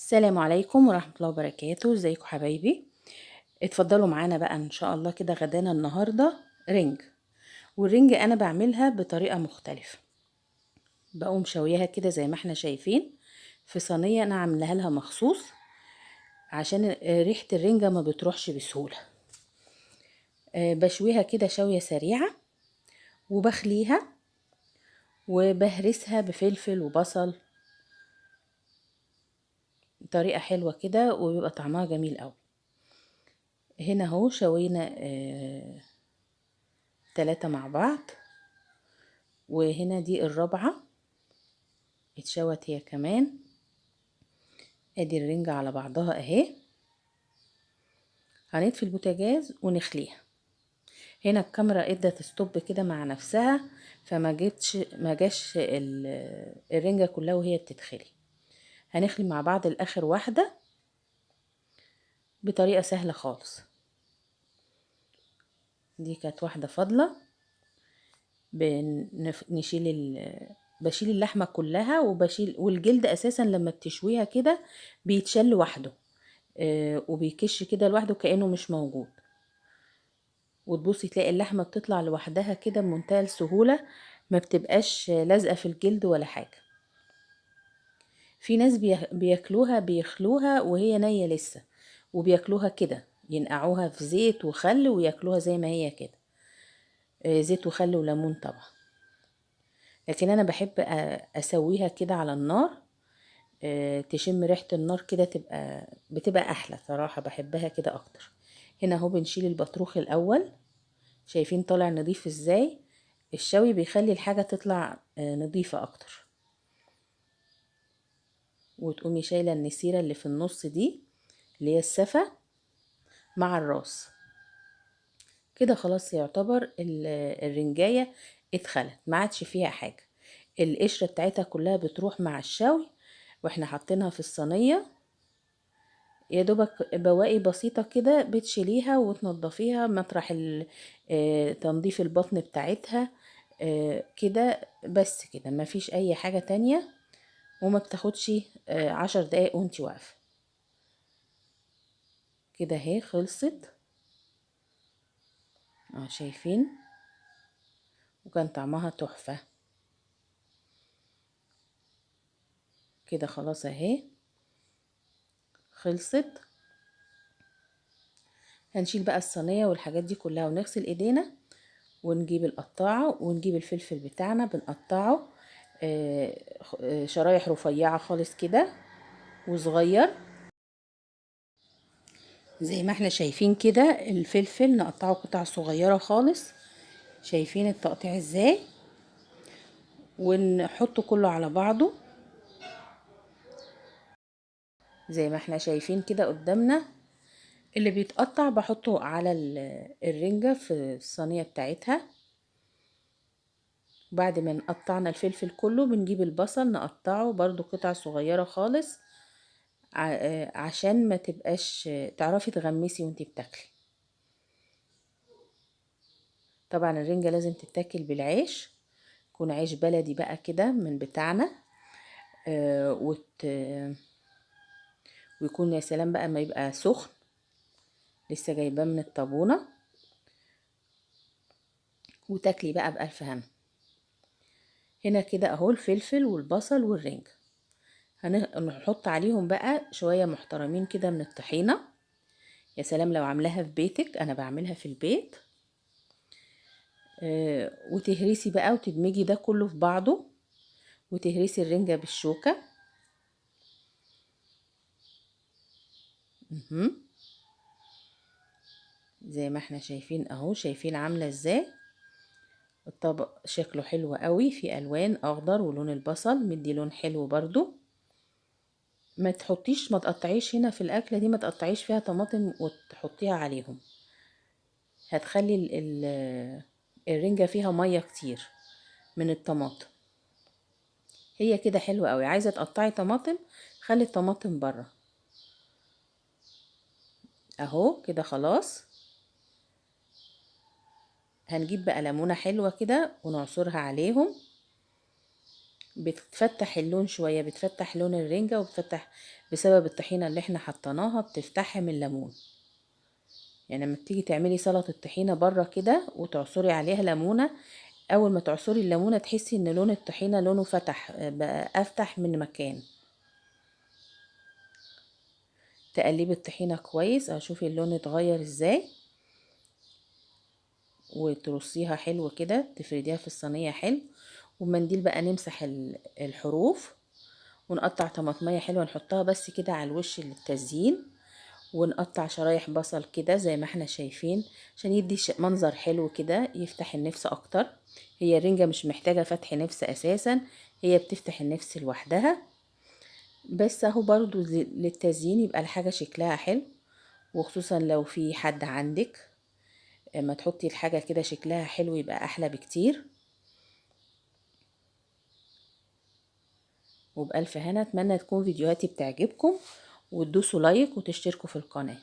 السلام عليكم ورحمة الله وبركاته. ازيكم حبايبي؟ اتفضلوا معانا بقى ان شاء الله كده غدانا النهاردة رنج. والرنج انا بعملها بطريقة مختلفة. بقوم شويها كده زي ما احنا شايفين في صينية انا عاملاها لها مخصوص عشان ريحة الرنجة ما بتروحش بسهولة. بشويها كده شوية سريعة وبخليها وبهرسها بفلفل وبصل. طريقة حلوة كده وبيبقى طعمها جميل قوي. هنا اهو شوينا 3 مع بعض، وهنا دي الرابعة اتشوت هي كمان. ادي الرنجة على بعضها اهي. هنطفي البوتاجاز ونخليها. هنا الكاميرا ادت ستوب كده مع نفسها، ما جاش الرنجة كلها وهي بتتخلي. هنخلي مع بعض الاخر واحدة بطريقة سهلة خالص. دي كانت واحدة فاضلة. بشيل اللحمة كلها وبشيل، والجلد اساسا لما بتشويها كده بيتشال لوحده. وبيكش كده لوحده كأنه مش موجود. وتبصي تلاقي اللحمة بتطلع لوحدها كده بمنتهى السهولة، ما بتبقاش لازقة في الجلد ولا حاجة. في ناس بياكلوها بيخلوها وهي نية لسه، وبياكلوها كده ينقعوها في زيت وخل وياكلوها زي ما هي كده. زيت وخل وليمون طبعا. لكن انا بحب اسويها كده على النار. تشم ريحة النار كده بتبقى احلى صراحة، بحبها كده اكتر. هنا اهو بنشيل البطروخ الاول. شايفين طالع نضيف ازاي؟ الشوي بيخلي الحاجة تطلع نضيفة اكتر. وتقومي شايلة النسيرة اللي في النص دي اللي هي السفة مع الراس. كده خلاص يعتبر الرنجاية اتخلت، ما عادش فيها حاجة. القشرة بتاعتها كلها بتروح مع الشوي واحنا حاطينها في الصينية. يا دوبك بواقي بسيطة كده بتشيليها وتنضفيها مطرح تنظيف البطن بتاعتها. كده بس كده مفيش اي حاجة تانية. وما بتاخدش 10 دقايق وانتي واقفة. كده اهي خلصت. شايفين؟ وكان طعمها تحفة. كده خلاص اهي خلصت. هنشيل بقى الصينية والحاجات دي كلها ونغسل ايدينا، ونجيب القطاعة ونجيب الفلفل بتاعنا بنقطعه شرايح رفيعة خالص كده وصغير زي ما احنا شايفين كده. الفلفل نقطعه قطع صغيرة خالص. شايفين التقطيع ازاي؟ ونحطه كله على بعضه زي ما احنا شايفين كده قدامنا. اللي بيتقطع بحطه على الرنجة في الصينية بتاعتها. بعد ما نقطعنا الفلفل كله بنجيب البصل نقطعه برضو قطع صغيرة خالص عشان ما تبقاش تعرفي تغمسي وانتي بتاكلي. طبعا الرنجة لازم تتاكل بالعيش، يكون عيش بلدي بقى كده من بتاعنا. ويكون يا سلام بقى ما يبقى سخن لسه جايباه من الطابونة. وتاكلي بقى بألف هنا. هنا كده اهو الفلفل والبصل والرنجة. هنحط عليهم بقى شوية محترمين كده من الطحينة. يا سلام لو عاملاها في بيتك، انا بعملها في البيت. وتهرسي بقى وتدمجي ده كله في بعضه، وتهرسي الرنجة بالشوكة. زي ما احنا شايفين اهو. شايفين عاملة ازاي؟ الطبق شكله حلو قوي، في الوان اخضر ولون البصل مدي لون حلو برضو. ما تقطعيش هنا في الاكله دي، ما تقطعيش فيها طماطم وتحطيها عليهم. هتخلي الرنجة فيها مية كتير من الطماطم. هي كده حلوة قوي. عايزة تقطعي طماطم خلي الطماطم بره. اهو كده خلاص. هنجيب بقى ليمونة حلوة كده ونعصرها عليهم. بتفتح اللون شوية، بتفتح لون الرنجة، وبتفتح بسبب الطحينة اللي احنا حطيناها بتفتحها من الليمون. يعني لما تيجي تعملي سلطة طحينة بره كده وتعصري عليها ليمونة، اول ما تعصري الليمونة تحسي ان لون الطحينة لونه فتح، بقى افتح من مكان. تقلبي الطحينة كويس، اشوفي اللون اتغير ازاي، وترصيها حلو كده، تفرديها في الصينية حلو. ومنديل بقى نمسح الحروف، ونقطع طماطمية حلوة نحطها بس كده على الوش للتزيين، ونقطع شرايح بصل كده زي ما احنا شايفين عشان يدي منظر حلو كده يفتح النفس اكتر. هي الرنجة مش محتاجة فتح نفس اساسا، هي بتفتح النفس لوحدها، بس اهو برضو للتزيين يبقى الحاجة شكلها حلو. وخصوصا لو في حد عندك، اما تحطي الحاجة كده شكلها حلو يبقى احلى بكتير. وبألف هنا، اتمنى تكون فيديوهاتي بتعجبكم، وتدوسوا لايك وتشتركوا في القناة.